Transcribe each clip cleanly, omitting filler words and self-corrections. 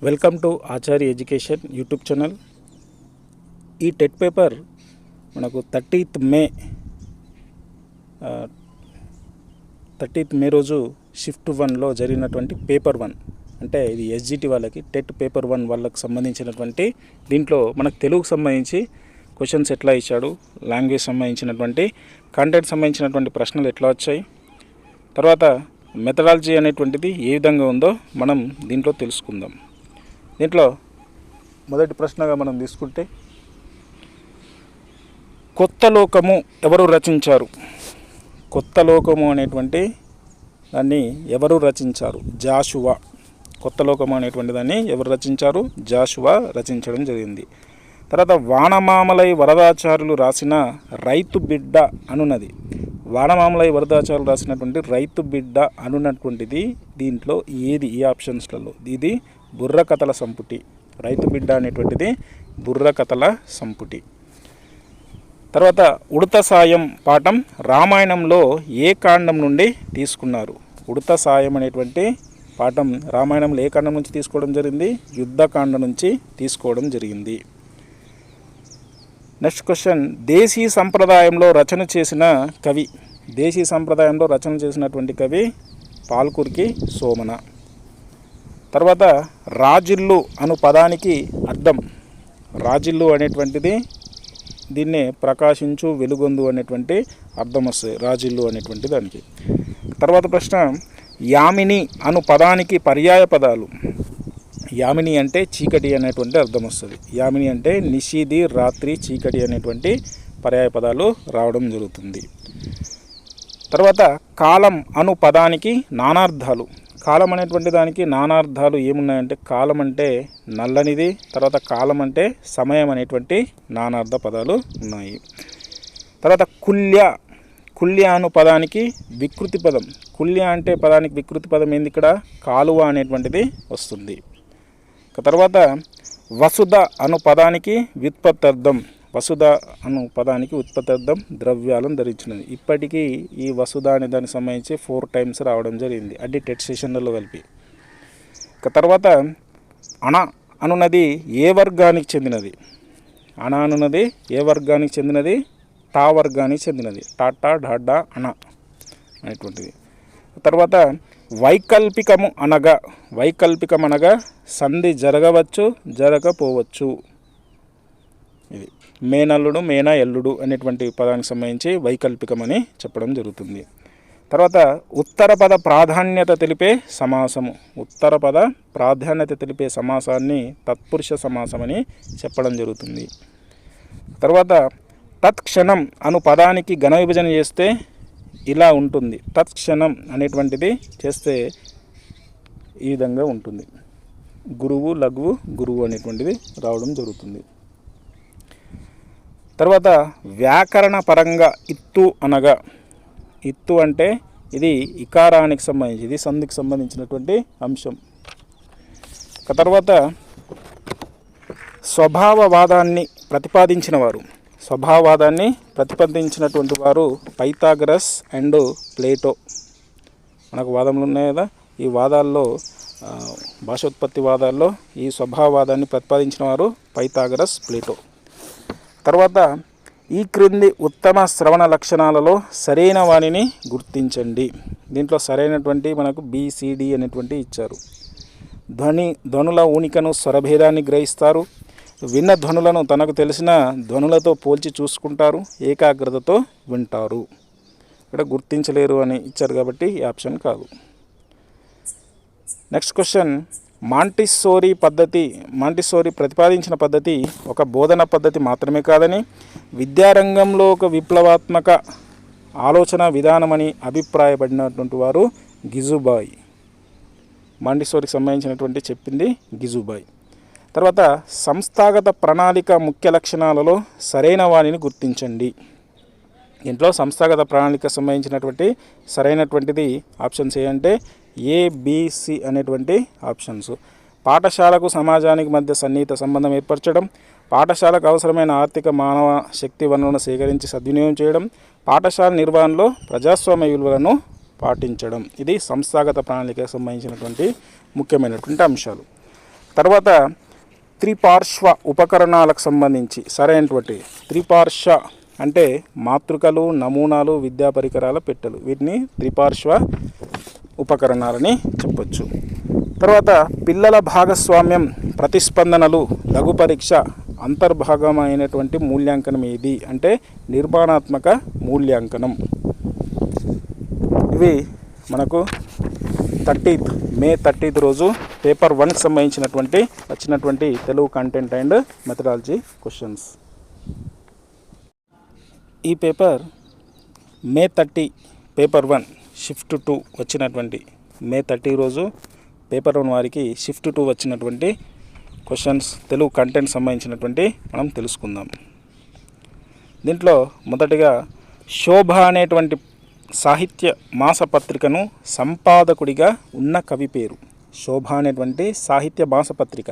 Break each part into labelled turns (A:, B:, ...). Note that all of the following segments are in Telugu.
A: Welcome to Acharya education YouTube channel. ఈ టెట్ పేపర్ మనకు 30th మే రోజు షిఫ్ట్ 1లో జరిగినటువంటి పేపర్ 1 అంటే ఇది ఎస్జిటి వాళ్ళకి టెట్ పేపర్ 1 వాళ్ళకి సంబంధించినటువంటి దీంట్లో మనకు తెలుగుకు సంబంధించి క్వశ్చన్స్ ఎట్లా ఇచ్చాడు, లాంగ్వేజ్ సంబంధించినటువంటి కంటెంట్ సంబంధించినటువంటి ప్రశ్నలు ఎట్లా వచ్చాయి, తర్వాత మెథడాలజీ అనేటువంటిది ఏ విధంగా ఉందో మనం దీంట్లో తెలుసుకుందాం. దీంట్లో మొదటి ప్రశ్నగా మనం తీసుకుంటే, కొత్త లోకము ఎవరు రచించారు? కొత్త లోకము అనేటువంటి దాన్ని ఎవరు రచించారు? జాషువా. కొత్త లోకము అనేటువంటి దాన్ని ఎవరు రచించారు? జాషువా రచించడం జరిగింది. తర్వాత వానమామలై వరదాచార్యులు రాసిన రైతు బిడ్డ అనున్నది. వానమామలై వరదాచార్యులు రాసినటువంటి రైతు బిడ్డ అనున్నటువంటిది దీంట్లో ఏది? ఈ ఆప్షన్స్లలో ఇది బుర్రకథల సంపుటి. రైతు బిడ్డ అనేటువంటిది బుర్రకథల సంపుటి. తర్వాత ఉడత సాయం పాఠం రామాయణంలో ఏ కాండం నుండి తీసుకున్నారు? ఉడత సాయం అనేటువంటి పాఠం రామాయణంలో ఏ కాండం నుంచి తీసుకోవడం జరిగింది? యుద్ధకాండ నుంచి తీసుకోవడం జరిగింది. నెక్స్ట్ క్వశ్చన్, దేశీ సంప్రదాయంలో రచన చేసిన కవి. దేశీ సంప్రదాయంలో రచన చేసినటువంటి కవి పాల్కురికి సోమన. తర్వాత రాజిల్లు అను పదానికి అర్థం. రాజిల్లు అనేటువంటిది దీన్నే ప్రకాశించు, వెలుగొందు అనేటువంటి అర్థం వస్తుంది రాజిల్లు అనేటువంటి దానికి. తర్వాత ప్రశ్న, యామిని అను పదానికి పర్యాయ పదాలు. యామిని అంటే చీకటి అనేటువంటి అర్థం వస్తుంది. యామిని అంటే నిషిది, రాత్రి, చీకటి అనేటువంటి పర్యాయ పదాలు రావడం జరుగుతుంది. తర్వాత కాలం అను పదానికి నానార్థాలు. కాలం అనేటువంటి దానికి నానార్థాలు ఏమున్నాయంటే, కాలం అంటే నల్లనిది, తర్వాత కాలం అంటే సమయం అనేటువంటి నానార్థ పదాలు ఉన్నాయి. తర్వాత కుల్య. కుల్య అను పదానికి వికృతి పదం. కుల్య అంటే పదానికి వికృతి పదం ఏంది? ఇక్కడ కాలువ అనేటువంటిది వస్తుంది. తర్వాత వసుధ అను పదానికి వ్యుత్పత్తార్థం. వసుధ అను పదానికి ఉత్పత్తార్థం ద్రవ్యాలను ధరించినది. ఇప్పటికీ ఈ వసుధ అనే దానికి సంబంధించి 4 times రావడం జరిగింది, అది టెట్ సెషన్లలో కలిపి. తర్వాత అణ అనున్నది ఏ వర్గానికి చెందినది? అణ అనున్నది ఏ వర్గానికి చెందినది? టా వర్గానికి చెందినది. టాటా, డాడా, అణ అనేటువంటిది. తర్వాత వైకల్పికము అనగా. వైకల్పికం అనగా సంధి జరగవచ్చు, జరగపోవచ్చు. ఇది మేనల్లుడు, మేన ఎల్లుడు అనేటువంటి పదానికి సంబంధించి వైకల్పికం అని చెప్పడం జరుగుతుంది. తర్వాత ఉత్తర పద ప్రాధాన్యత తెలిపే సమాసము. ఉత్తర పద ప్రాధాన్యత తెలిపే సమాసాన్ని తత్పురుష సమాసం అని చెప్పడం జరుగుతుంది. తర్వాత తత్క్షణం అను పదానికి ఘన విభజన చేస్తే ఇలా ఉంటుంది. తత్క్షణం అనేటువంటిది చేస్తే ఈ విధంగా ఉంటుంది. గురువు, లఘువు, గురువు అనేటువంటిది రావడం జరుగుతుంది. తర్వాత వ్యాకరణ పరంగా ఇత్తు అనగా. ఇత్తు అంటే ఇది ఇకారానికి సంబంధించి, ఇది సంధికి సంబంధించినటువంటి అంశం. తర్వాత స్వభావవాదాన్ని ప్రతిపాదించిన వారు. స్వభావవాదాన్ని ప్రతిపాదించినటువంటి వారు పైథాగరస్ అండ్ ప్లేటో. మనకు వాదములు ఉన్నాయి కదా, ఈ వాదాల్లో భాషోత్పత్తి వాదాల్లో ఈ స్వభావవాదాన్ని ప్రతిపాదించిన వారు పైథాగరస్, ప్లేటో. తర్వాత ఈ క్రింది ఉత్తమ శ్రవణ లక్షణాలలో సరైన వాణిని గుర్తించండి. దీంట్లో సరైనటువంటి మనకు BCD అనేటువంటి ఇచ్చారు. ధ్వనుల ఊనికను, స్వరభేదాన్ని గ్రహిస్తారు. విన్న ధ్వనులను తనకు తెలిసిన ధ్వనులతో పోల్చి చూసుకుంటారు. ఏకాగ్రతతో వింటారు. ఇక్కడ గుర్తించలేరు అని ఇచ్చారు కాబట్టి ఈ ఆప్షన్ కాదు. నెక్స్ట్ క్వశ్చన్, మాంటిస్సోరీ ప్రతిపాదించిన పద్ధతి ఒక బోధన పద్ధతి మాత్రమే కాదని, విద్యారంగంలో ఒక విప్లవాత్మక ఆలోచన విధానమని అభిప్రాయపడినటువంటి వారు గిజుబాయ్. మాంటిస్సోరీకి సంబంధించినటువంటి చెప్పింది గిజుబాయ్. తర్వాత సంస్థాగత ప్రణాళిక ముఖ్య లక్షణాలలో సరైన వాణిని గుర్తించండి. ఇంట్లో సంస్థాగత ప్రణాళిక సంబంధించినటువంటి సరైనటువంటిది ఆప్షన్స్ ఏంటంటే ABC అనేటువంటి ఆప్షన్స్. పాఠశాలకు సమాజానికి మధ్య సన్నిహిత సంబంధం ఏర్పరచడం, పాఠశాలకు అవసరమైన ఆర్థిక మానవ శక్తి వనరులను సేకరించి సద్వినియోగం చేయడం, పాఠశాల నిర్వహణలో ప్రజాస్వామ్య విలువలను పాటించడం. ఇది సంస్థాగత ప్రణాళికకు సంబంధించినటువంటి ముఖ్యమైనటువంటి అంశాలు. తర్వాత త్రిపార్శ్వ ఉపకరణాలకు సంబంధించి సరైనటువంటి త్రిపార్శ్వ అంటే మాతృకలు, నమూనాలు, విద్యా పరికరాల పెట్టెలు, వీటిని త్రిపార్శ్వ ఉపకరణాలని చెప్పొచ్చు. తర్వాత పిల్లల భాగస్వామ్యం, ప్రతిస్పందనలు, లఘు పరీక్ష అంతర్భాగమైనటువంటి మూల్యాంకనం ఏది అంటే నిర్మాణాత్మక మూల్యాంకనం. ఇవి మనకు మే 30 రోజు పేపర్ 1కి సంబంధించినటువంటి వచ్చినటువంటి Telugu content and methodology questions. ఈ పేపర్ మే 30 పేపర్ 1 షిఫ్ట్ 2 వచ్చినటువంటి మే 30 రోజు పేపర్ 1 వారికి షిఫ్ట్ 2 వచ్చినటువంటి క్వశ్చన్స్ తెలుగు కంటెంట్ సంబంధించినటువంటి మనం తెలుసుకుందాం. దీంట్లో మొదటిగా శోభ అనేటువంటి సాహిత్య మాసపత్రికను సంపాదకుడిగా ఉన్న కవి పేరు. శోభ అనేటువంటి సాహిత్య మాసపత్రిక,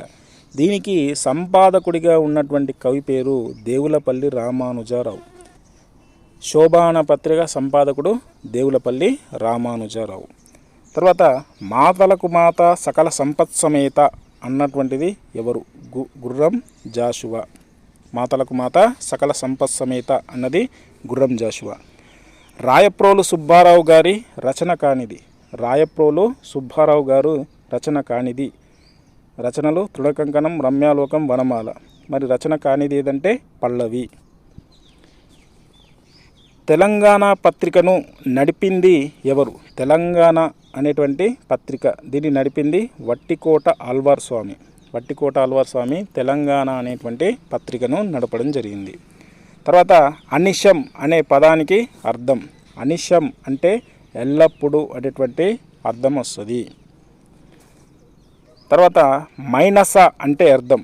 A: దీనికి సంపాదకుడిగా ఉన్నటువంటి కవి పేరు దేవులపల్లి రామానుజరావు. శోభ అనే పత్రిక సంపాదకుడు దేవులపల్లి రామానుజరావు. తర్వాత మాతలకు మాత సకల సంపత్ సమేత అన్నటువంటిది ఎవరు? గుర్రం జాషువా. మాతలకు మాత సకల సంపత్ సమేత అన్నది గుర్రం జాషువా. రాయప్రోలు సుబ్బారావు గారి రచన కానిది. రాయప్రోలు సుబ్బారావు గారు రచన కానిది. రచనలు తృణకంకణం, రమ్యాలోకం, వనమాల. మరి రచన కానిది ఏదంటే పల్లవి. తెలంగాణ పత్రికను నడిపింది ఎవరు? తెలంగాణ అనేటువంటి పత్రిక దీన్ని నడిపింది వట్టికోట ఆళ్వార్ స్వామి. వట్టికోట ఆళ్వార్ స్వామి తెలంగాణ అనేటువంటి పత్రికను నడపడం జరిగింది. తర్వాత అనిశం అనే పదానికి అర్థం. అనిశం అంటే ఎల్లప్పుడూ అనేటువంటి అర్థం వస్తుంది. తర్వాత మైనస అంటే అర్థం.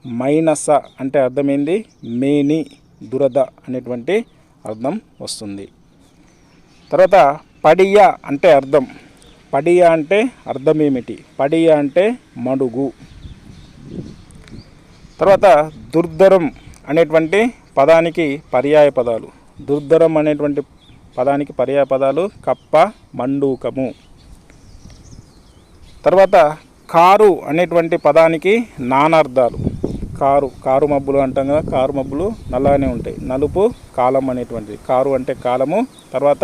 A: మైనస అంటే అర్థం ఏంది? మేని, దురద అనేటువంటి అర్థం వస్తుంది. తర్వాత పడియ అంటే అర్థం. పడియ అంటే అర్థం ఏమిటి? పడియ అంటే మడుగు. తర్వాత దుర్ధరం అనేటువంటి పదానికి పర్యాయ పదాలు. దుర్ధరం అనేటువంటి పదానికి పర్యాయ పదాలు కప్ప, మండూకము. తర్వాత కారు అనేటువంటి పదానికి నానార్థాలు. కారు మబ్బులు అంటాం కదా, కారు మబ్బులు నల్లగానే ఉంటాయి. నలుపు కాలం అనేటువంటిది. కారు అంటే కాలము, తర్వాత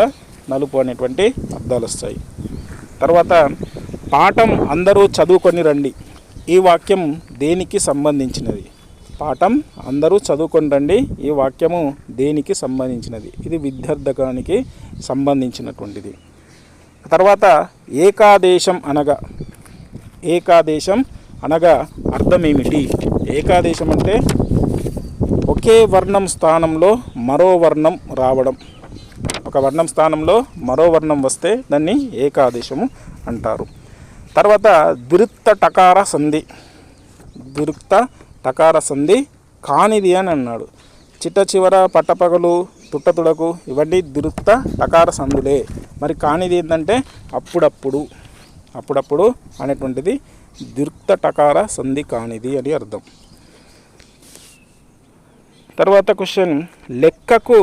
A: నలుపు అనేటువంటి అర్థాలు వస్తాయి. తర్వాత పాఠం అందరూ చదువుకొని రండి. ఈ వాక్యం దేనికి సంబంధించినది? పాఠం అందరూ చదువుకొని రండి. ఈ వాక్యము దేనికి సంబంధించినది? ఇది విద్యార్థకానికి సంబంధించినటువంటిది. తర్వాత ఏకాదేశం అనగా అర్థం ఏమిటి? ఏకాదేశం అంటే ఒకే వర్ణం స్థానంలో మరో వర్ణం రావడం. ఒక వర్ణం స్థానంలో మరో వర్ణం వస్తే దాన్ని ఏకాదేశము అంటారు. తర్వాత ద్విరుక్త టకార సంధి. ద్విరుక్త టకార సంధి కానిది అని అన్నాడు. చిట్ట చివర, పట్టపగలు, తుట్టతుడకు ఇవన్నీ ద్విరుక్త టకార సంధులే. మరి కానిది ఏంటంటే అప్పుడప్పుడు అనేటువంటిది ద్విరుక్త టకార సంధి కానిది అని అర్థం. తర్వాత క్వశ్చన్, లెక్కకు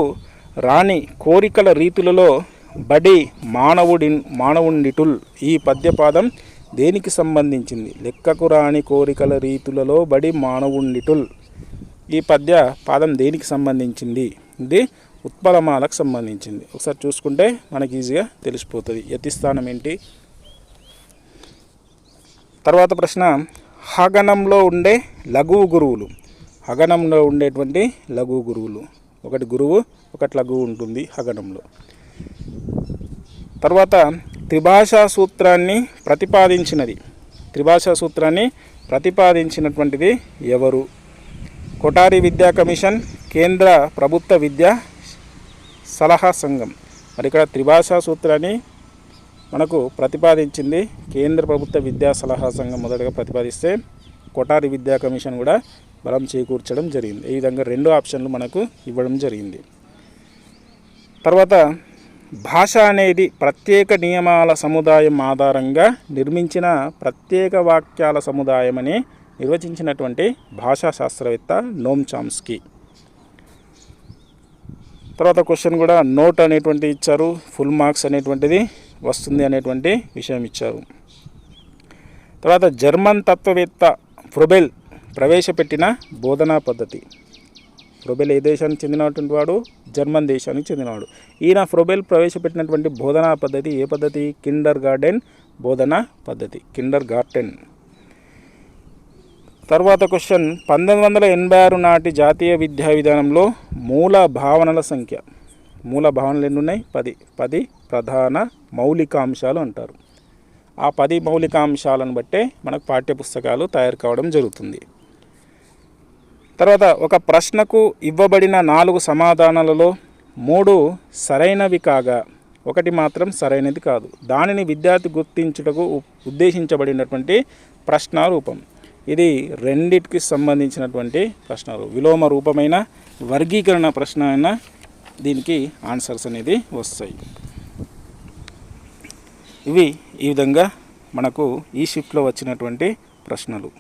A: రాని కోరికల రీతులలో బడి మానవుండిటుల్ ఈ పద్యపాదం దేనికి సంబంధించింది? లెక్కకు రాని కోరికల రీతులలో బడి మానవుండిటుల్ ఈ పద్య పాదం దేనికి సంబంధించింది? ఇది ఉత్పలమాలకు సంబంధించింది. ఒకసారి చూసుకుంటే మనకి ఈజీగా తెలిసిపోతుంది యతిస్థానం ఏంటి. తర్వాత ప్రశ్న, హగనంలో ఉండే లఘువు గురువులు. హగనంలో ఉండేటువంటి లఘువు గురువులు, ఒకటి గురువు ఒకటి లఘువు ఉంటుంది హగనంలో. తర్వాత త్రిభాషా సూత్రాన్ని ప్రతిపాదించినటువంటిది ఎవరు? కొఠారి విద్యా కమిషన్, కేంద్ర ప్రభుత్వ విద్యా సలహా సంఘం. మరి ఇక్కడ త్రిభాషా సూత్రాన్ని మనకు ప్రతిపాదించింది కేంద్ర ప్రభుత్వ విద్యా సలహా సంఘం మొదటగా ప్రతిపాదిస్తే, కొఠారి విద్యా కమిషన్ కూడా బలం చేకూర్చడం జరిగింది. ఈ విధంగా 2 ఆప్షన్లు మనకు ఇవ్వడం జరిగింది. తర్వాత భాష అనేది ప్రత్యేక నియమాల సముదాయం ఆధారంగా నిర్మించిన ప్రత్యేక వాక్యాల సముదాయం అని నిర్వచించినటువంటి భాషా శాస్త్రవేత్త నోమ్ చామ్స్కీ. తర్వాత క్వశ్చన్ కూడా నోట్ అనేటువంటి ఇచ్చారు, ఫుల్ మార్క్స్ అనేటువంటిది వస్తుంది అనేటువంటి విషయం ఇచ్చారు. తర్వాత జర్మన్ తత్వవేత్త ఫ్రోబెల్ ప్రవేశపెట్టిన బోధనా పద్ధతి. ఫ్రోబెల్ ఏ దేశానికి చెందినటువంటి వాడు? జర్మన్ దేశానికి చెందినవాడు. ఈయన ఫ్రోబెల్ ప్రవేశపెట్టినటువంటి బోధనా పద్ధతి ఏ పద్ధతి? కిండర్ గార్డెన్ బోధనా పద్ధతి, కిండర్ గార్టెన్. తర్వాత క్వశ్చన్, 1986 నాటి జాతీయ విద్యా విధానంలో మూల భావనల సంఖ్య. మూల భావనలు ఎన్ని ఉన్నాయి? 10 ప్రధాన మౌలికాంశాలు అంటారు. ఆ 10 మౌలికాంశాలను బట్టే మనకు పాఠ్యపుస్తకాలు తయారు కావడం జరుగుతుంది. తర్వాత ఒక ప్రశ్నకు ఇవ్వబడిన 4 సమాధానాలలో 3 సరైనవి కాగా 1 మాత్రం సరైనది కాదు. దానిని విద్యార్థి గుర్తించుటకు ఉద్దేశించబడినటువంటి ప్రశ్న రూపం. ఇది రెండిటికి సంబంధించినటువంటి ప్రశ్నలు. విలోమ రూపమైన వర్గీకరణ ప్రశ్న అయినా దీనికి ఆన్సర్స్ అనేది వస్తాయి. ఇవి ఈ విధంగా మనకు ఈ షిఫ్ట్లో వచ్చినటువంటి ప్రశ్నలు.